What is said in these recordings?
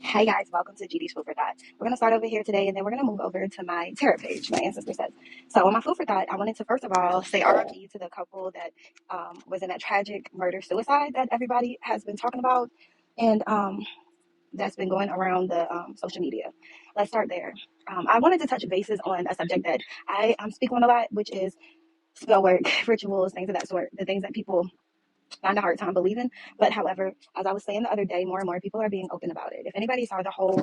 Hey guys, welcome to GD's Food for Thought. We're going to start over here today and then we're going to move over to my tarot page, my ancestor says. So on my Food for Thought, I wanted to first of all say RIP to the couple that was in that tragic murder suicide that everybody has been talking about and that's been going around the social media. Let's start there. I wanted to touch bases on a subject that I'm speaking on a lot, which is spell work, rituals, things of that sort, the things that people find a hard time believing. But however, as I was saying the other day, more and more people are being open about it. If anybody saw the whole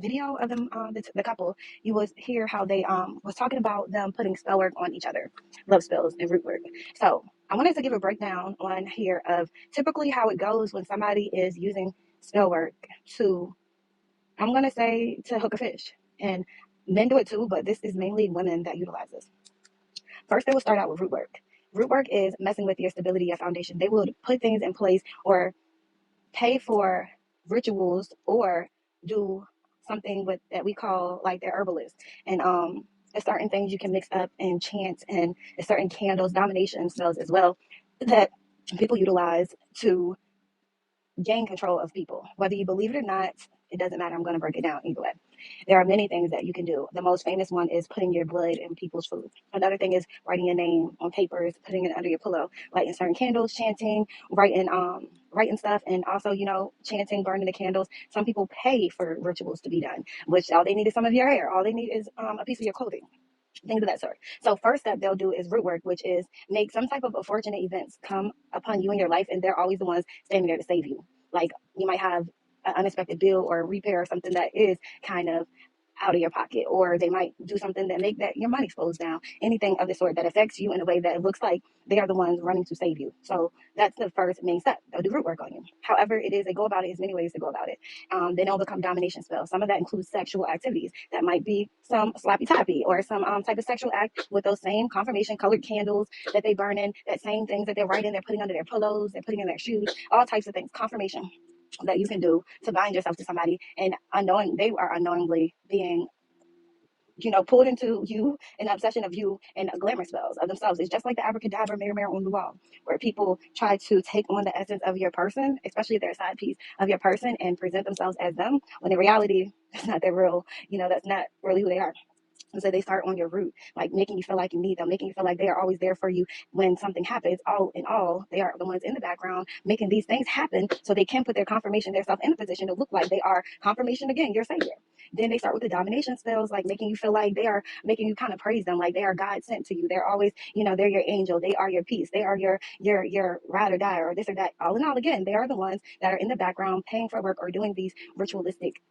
video of them, the couple, you would hear how they was talking about them putting spell work on each other, love spells and root work. So I wanted to give a breakdown on here of typically how it goes when somebody is using spell work to, I'm gonna say, to hook a fish. And men do it too, but this is mainly women that utilize this. First, they will start out with root work. Root work is messing with your stability, your foundation. They will put things in place or pay for rituals or do something with that we call like their herbalist. And there's certain things you can mix up and chant, and there's certain candles, domination spells as well, that people utilize to gain control of people. Whether you believe it or not, it doesn't matter. I'm going to break it down either way. There are many things that you can do. The most famous one is putting your blood in people's food. Another thing is writing your name on papers, putting it under your pillow, lighting certain candles, chanting, writing stuff, and also, chanting, burning the candles. Some people pay for rituals to be done, which all they need is some of your hair. All they need is a piece of your clothing, things of that sort. So first step they'll do is root work, which is make some type of unfortunate events come upon you in your life, and they're always the ones standing there to save you. Like you might have an unexpected bill or repair or something that is kind of out of your pocket, or they might do something that make that your money slows down. Anything of the sort that affects you in a way that it looks like they are the ones running to save you. So that's the first main step. They'll do root work on you. However, they go about it. There's many ways to go about it. Then they'll become domination spells. Some of that includes sexual activities. That might be some sloppy toppy or some type of sexual act with those same confirmation colored candles that they burn in, that same things that they're writing, they're putting under their pillows, they're putting in their shoes, all types of things. Confirmation that you can do to bind yourself to somebody, and they are unknowingly being pulled into you, an obsession of you, and glamour spells of themselves. It's just like the abracadabra, mirror, mirror on the wall, where people try to take on the essence of your person, especially their side piece of your person, and present themselves as them, when in reality, that's not their real, that's not really who they are. And so they start on your root, like making you feel like you need them, making you feel like they are always there for you when something happens. All in all, they are the ones in the background making these things happen so they can put their confirmation, their self in a position to look like they are confirmation again, your savior. Then they start with the domination spells, like making you feel like they are making you kind of praise them, like they are God sent to you. They're always, they're your angel. They are your peace. They are your ride or die or this or that. All in all, again, they are the ones that are in the background paying for work or doing these ritualistic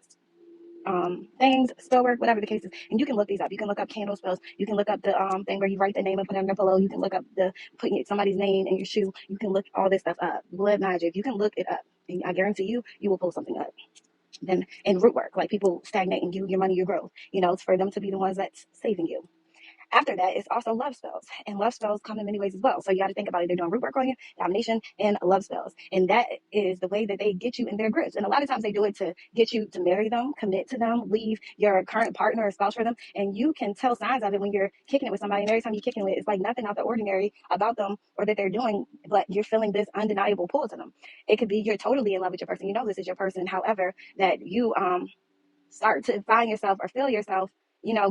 things, spell work, whatever the case is. And you can look these up. You can look up candle spells. You can look up the thing where you write the name and put it on your pillow. You can look up the putting somebody's name in your shoe. You can look all this stuff up. Blood magic. You can look it up. And I guarantee you will pull something up. Then in root work, like people stagnating you, your money, your growth. It's for them to be the ones that's saving you. After that, it's also love spells. And love spells come in many ways as well. So you got to think about it. They're doing root work on you, domination, and love spells. And that is the way that they get you in their grips. And a lot of times they do it to get you to marry them, commit to them, leave your current partner or spouse for them. And you can tell signs of it when you're kicking it with somebody. And every time you're kicking it, it's like nothing out the ordinary about them or that they're doing, but you're feeling this undeniable pull to them. It could be you're totally in love with your person. This is your person. However, that you start to find yourself or feel yourself,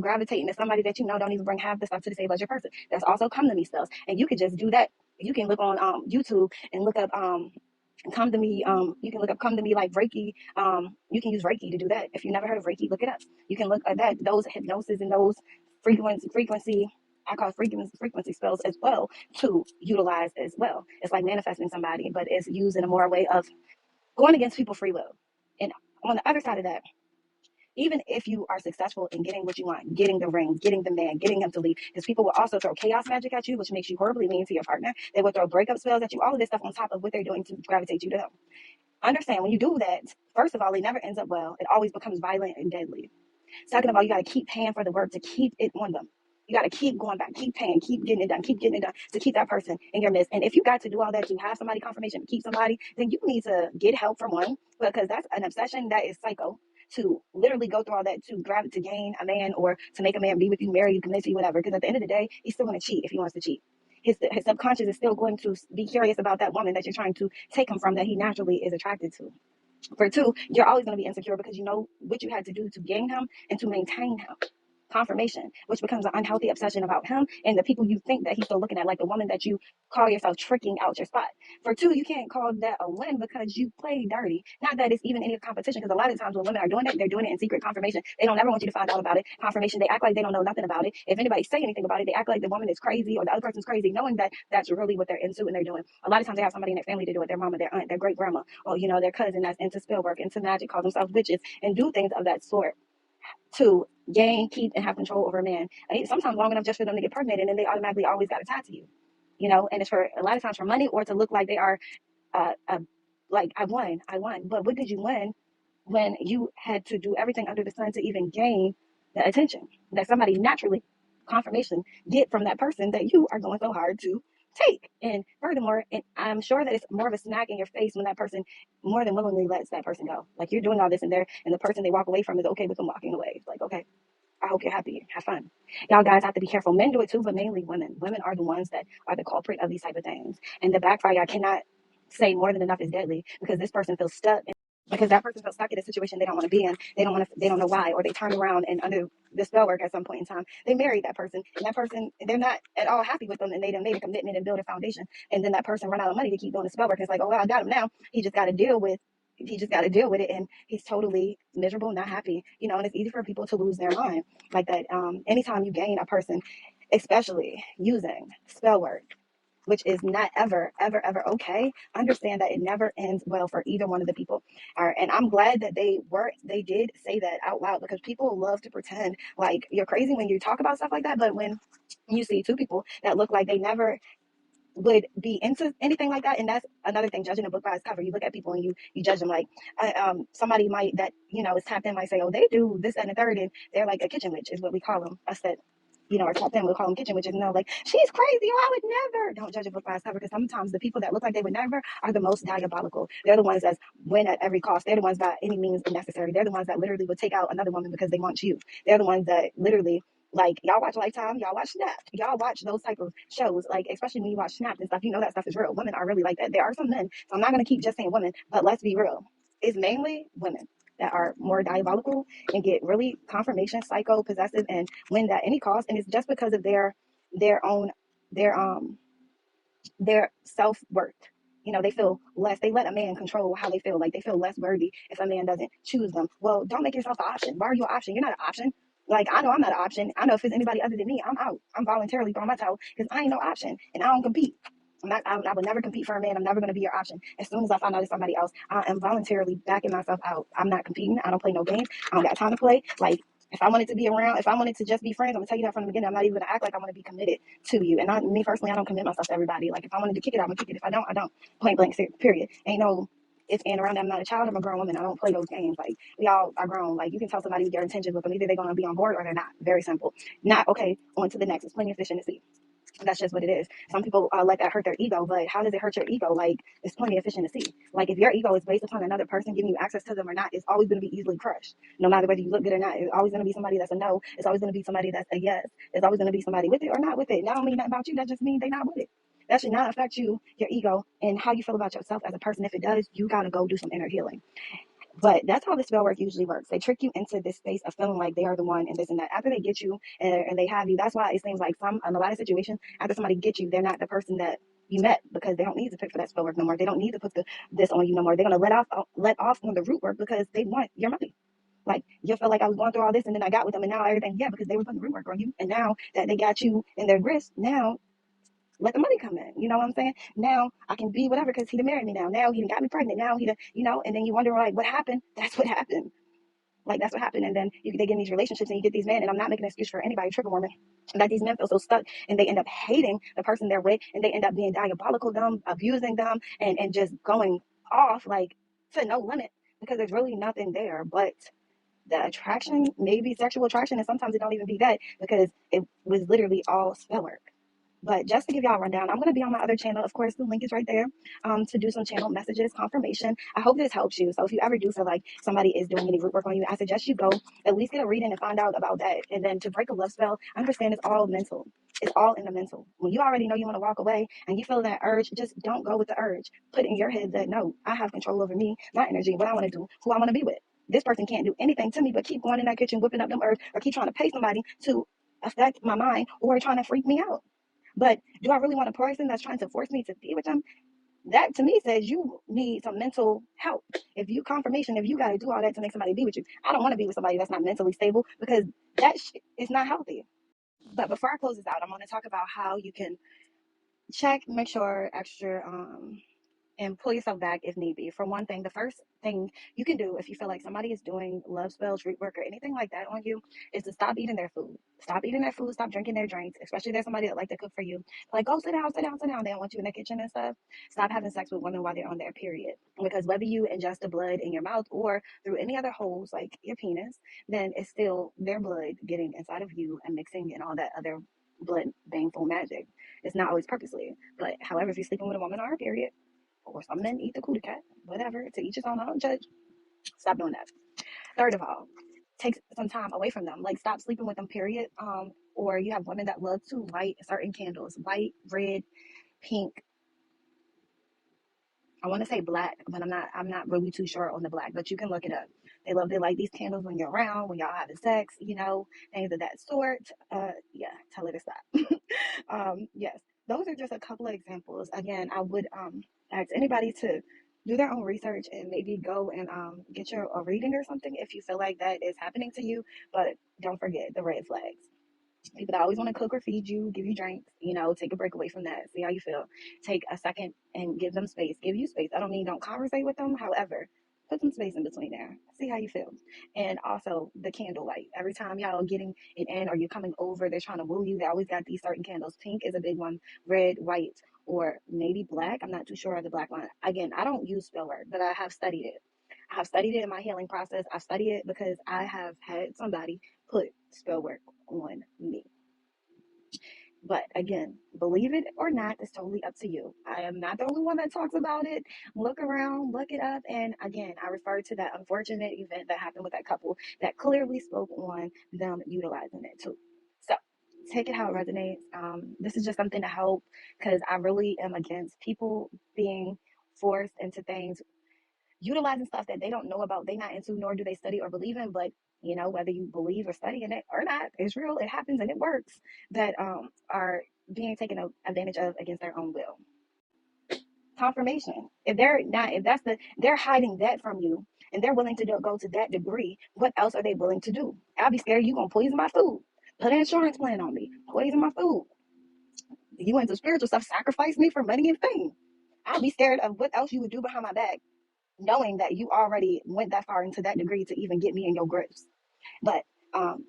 gravitating to somebody that don't even bring half the stuff to the table as your person. That's also come to me spells. And you can just do that. You can look on YouTube and look up come to me. You can look up come to me like Reiki. You can use Reiki to do that. If you never heard of Reiki, look it up. You can look at that, those hypnosis and those frequency I call frequency spells as well to utilize as well. It's like manifesting somebody, but it's used in a more way of going against people's free will. And on the other side of that, even if you are successful in getting what you want, getting the ring, getting the man, getting him to leave, because people will also throw chaos magic at you, which makes you horribly mean to your partner. They will throw breakup spells at you, all of this stuff on top of what they're doing to gravitate you to them. Understand, when you do that, first of all, it never ends up well. It always becomes violent and deadly. Second of all, you got to keep paying for the work to keep it on them. You got to keep going back, keep paying, keep getting it done to keep that person in your midst. And if you got to do all that to have somebody confirmation to keep somebody, then you need to get help from one, because that's an obsession that is psycho. To literally go through all that to grab it to gain a man or to make a man be with you, marry you, commit to you, whatever. Because at the end of the day, he's still going to cheat if he wants to cheat. His subconscious is still going to be curious about that woman that you're trying to take him from, that he naturally is attracted to. For two, you're always going to be insecure because you know what you had to do to gain him and to maintain him. Confirmation, which becomes an unhealthy obsession about him and the people you think that he's still looking at, like the woman that you call yourself tricking out your spot. For two, you can't call that a win because you play dirty. Not that it's even any competition, because a lot of times when women are doing it, they're doing it in secret. Confirmation, they don't ever want you to find out about it. Confirmation, they act like they don't know nothing about it. If anybody say anything about it, they act like the woman is crazy or the other person's crazy, knowing that that's really what they're into and they're doing. A lot of times they have somebody in their family to do it, their mama, their aunt, their great grandma, or their cousin that's into spell work, into magic, call themselves witches, and do things of that sort to gain, keep, and have control over a man. Sometimes long enough just for them to get pregnant, and then they automatically always got attached to you. And it's for a lot of times for money or to look like they are, like I won. But what did you win when you had to do everything under the sun to even gain the attention that somebody naturally, confirmation, get from that person that you are going so hard to take? And furthermore, and I'm sure that it's more of a smack in your face when that person more than willingly lets that person go. Like you're doing all this and the person they walk away from is okay with them walking away. It's like, okay, I hope you're happy. Have fun. Y'all guys have to be careful. Men do it too, but mainly women. Women are the ones that are the culprit of these type of things. And the backfire, I cannot say more than enough is deadly because this person feels stuck. Because that person feels stuck in a situation they don't want to be in. They don't want to. They don't know why, or they turn around and under the spell work at some point in time, they married that person, and that person they're not at all happy with them, and they done made a commitment and build a foundation, and then that person run out of money to keep doing the spell work. And it's like, oh well, I got him now. He just got to deal with it, and he's totally miserable, not happy, and it's easy for people to lose their mind like that. Anytime you gain a person, especially using spell work, which is not ever, ever, ever okay, understand that it never ends well for either one of the people. And I'm glad that they did say that out loud, because people love to pretend like you're crazy when you talk about stuff like that. But when you see two people that look like they never would be into anything like that. And that's another thing, judging a book by its cover. You look at people and you judge them like somebody might that is tapped in might say, oh, they do this and the third, and they're like a kitchen witch is what we call them. Us that are tapped in, we'll call them kitchen witches, and they're like, she's crazy, oh, I would never. Don't judge a book by its cover, because sometimes the people that look like they would never are the most diabolical. They're the ones that win at every cost. They're the ones that any means necessary. They're the ones that literally would take out another woman because they want you. They're the ones that literally, like, y'all watch Lifetime, y'all watch Snapped, y'all watch those type of shows, like especially when you watch Snapped and stuff, that stuff is real. Women are really like that. There are some men, so I'm not gonna keep just saying women, but let's be real. It's mainly women that are more diabolical and get really confirmation psycho possessive and win at any cost, and it's just because of their own their self-worth. They feel less, they let a man control how they feel, like they feel less worthy if a man doesn't choose them. Well, don't make yourself an option. Why are you an option? You're not an option. Like, I know I'm not an option. I know if it's anybody other than me, I'm out. I'm voluntarily throwing my towel because I ain't no option and I don't compete. I would never compete for a man. I'm never going to be your option. As soon as I find out it's somebody else, I am voluntarily backing myself out. I'm not competing. I don't play no games. I don't got time to play. Like, if I wanted to be around, if I wanted to just be friends, I'm gonna tell you that from the beginning. I'm not even gonna act like I want to be committed to you. And me personally, I don't commit myself to everybody. Like, if I wanted to kick it, I'm gonna kick it. If I don't, I don't. Point blank, period. Ain't no if and around that. I'm not a child. I'm a grown woman. I don't play those games. Like, we all are grown. Like, you can tell somebody your intentions with them. Either they're gonna be on board or they're not. Very simple. Not okay. On to the next. There's plenty of fish in the sea. That's just what it is. Some people let that hurt their ego, but how does it hurt your ego? Like, there's plenty of fish in the sea. Like, if your ego is based upon another person giving you access to them or not, it's always going to be easily crushed. No matter whether you look good or not, it's always going to be somebody that's a no. It's always going to be somebody that's a yes. It's always going to be somebody with it or not with it. That don't mean nothing about you. That just means they not with it. That should not affect you, your ego, and how you feel about yourself as a person. If it does, you got to go do some inner healing. But that's how the spell work usually works. They trick you into this space of feeling like they are the one and this and that. After they get you and they have you, that's why it seems like in a lot of situations, after somebody gets you, they're not the person that you met, because they don't need to pick for that spell work no more. They don't need to put this on you no more. They're gonna let off on the root work because they want your money. Like, you feel like I was going through all this and then I got with them and now everything, yeah, because they were putting the root work on you. And now that they got you in their grist, now let the money come in. You know what I'm saying? Now I can be whatever because he done married me now. Now he done got me pregnant. Now he done, and then you wonder, like, what happened? That's what happened. Like, that's what happened. And then they get in these relationships and you get these men, and I'm not making an excuse for anybody, trigger woman, that these men feel so stuck and they end up hating the person they're with, and they end up being diabolical them, abusing them, and just going off like to no limit, because there's really nothing there but the attraction, maybe sexual attraction, and sometimes it don't even be that, because it was literally all spell work. But just to give y'all a rundown, I'm going to be on my other channel. Of course, the link is right there to do some channel messages, confirmation. I hope this helps you. So if you ever do feel like somebody is doing any root work on you, I suggest you go at least get a reading and find out about that. And then to break a love spell, understand it's all mental. It's all in the mental. When you already know you want to walk away and you feel that urge, just don't go with the urge. Put in your head that no, I have control over me, my energy, what I want to do, who I want to be with. This person can't do anything to me but keep going in that kitchen, whipping up them herbs, or keep trying to pay somebody to affect my mind or trying to freak me out. But do I really want a person that's trying to force me to be with them? That to me says you need some mental help. If you confirmation, if you got to do all that to make somebody be with you, I don't want to be with somebody that's not mentally stable because that is not healthy. But before I close this out, I'm going to talk about how you can check, make sure extra and pull yourself back if need be. For one thing, the first thing you can do if you feel like somebody is doing love spells, root work, or anything like that on you is to stop eating their food. Stop eating their food, stop drinking their drinks, especially if there's somebody that like to cook for you. Like, go sit down, sit down, sit down. They don't want you in the kitchen and stuff. Stop having sex with women while they're on their period. Because whether you ingest the blood in your mouth or through any other holes like your penis, then it's still their blood getting inside of you and mixing and all that other blood baneful magic. It's not always purposely. But however, if you're sleeping with a woman on her period, or some men eat the cootie cat, whatever, to each his own, I don't judge. Stop doing that. Third of all, take some time away from them. Like, stop sleeping with them, period. Or you have women that love to light certain candles, white, red, pink. I want to say black, but I'm not really too sure on the black, but you can look it up. They light these candles when you're around, when y'all having sex, things of that sort. Yeah, tell her to stop. Yes, those are just a couple of examples. Again, I would ask anybody to do their own research and maybe go and get your a reading or something if you feel like that is happening to you. But don't forget the red flags. People that always want to cook or feed you, give you drinks, take a break away from that. See how you feel. Take a second and give them space. Give you space. I don't mean don't conversate with them. However, put some space in between there. See how you feel. And also the candlelight. Every time y'all getting it in or you're coming over, they're trying to woo you. They always got these certain candles. Pink is a big one. Red, white, or maybe black. I'm not too sure of the black one. Again, I don't use spell work, but I have studied it. I have studied it in my healing process. I've studied it because I have had somebody put spell work on me. But again, believe it or not, it's totally up to you. I am not the only one that talks about it. Look around, look it up. And again, I refer to that unfortunate event that happened with that couple that clearly spoke on them utilizing it too. So take it how it resonates. This is just something to help because I really am against people being forced into things utilizing stuff that they don't know about, they not into, nor do they study or believe in. But whether you believe or study in it or not, it's real, it happens, and it works. That are being taken advantage of against their own will. Confirmation. If that's they're hiding that from you, and they're willing to go to that degree, what else are they willing to do? I'll be scared you gonna poison my food. Put an insurance plan on me. Poison my food. You into spiritual stuff, sacrifice me for money and fame. I'll be scared of what else you would do behind my back knowing that you already went that far into that degree to even get me in your grips. But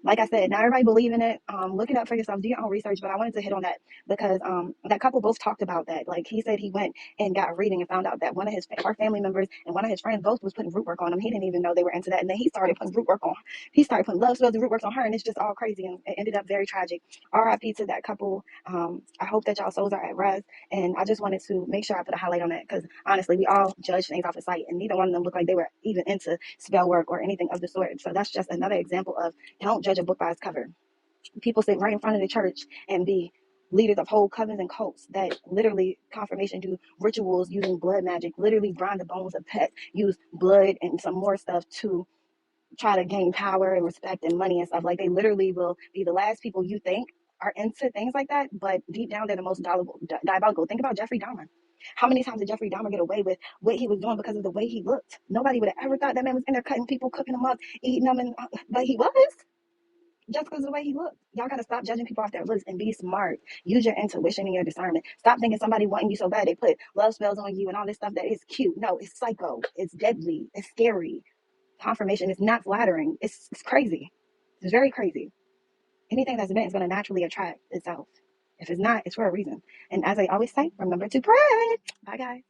like I said, not everybody believe in it. Look it up for yourself. Do your own research. But I wanted to hit on that because that couple both talked about that. Like he said, he went and got a reading and found out that one of our family members and one of his friends both was putting root work on him. He didn't even know they were into that, and then he started putting root work on. He started putting love spells and root works on her, and it's just all crazy, and it ended up very tragic. R.I.P. to that couple. I hope that y'all souls are at rest, and I just wanted to make sure I put a highlight on that because honestly, we all judge things off the sight, and neither one of them looked like they were even into spell work or anything of the sort. So that's just another example of don't judge a book by its cover. People sit right in front of the church and be leaders of whole covens and cults that literally confirmation do rituals using blood magic, literally grind the bones of pets, use blood and some more stuff to try to gain power and respect and money and stuff. Like they literally will be the last people you think are into things like that, but deep down they're the most diabolical. Think about Jeffrey Dahmer. How many times did Jeffrey Dahmer get away with what he was doing because of the way he looked? Nobody would have ever thought that man was in there cutting people, cooking them up, eating them, but he was just because of the way he looked. Y'all gotta stop judging people off their looks and be smart. Use your intuition and your discernment. Stop thinking somebody wanting you so bad they put love spells on you and all this stuff that is cute. No, it's psycho. It's deadly. It's scary. Confirmation is not flattering. It's crazy. It's very crazy. Anything that's meant is gonna naturally attract itself. If it's not, it's for a reason. And as I always say, remember to pray. Bye guys.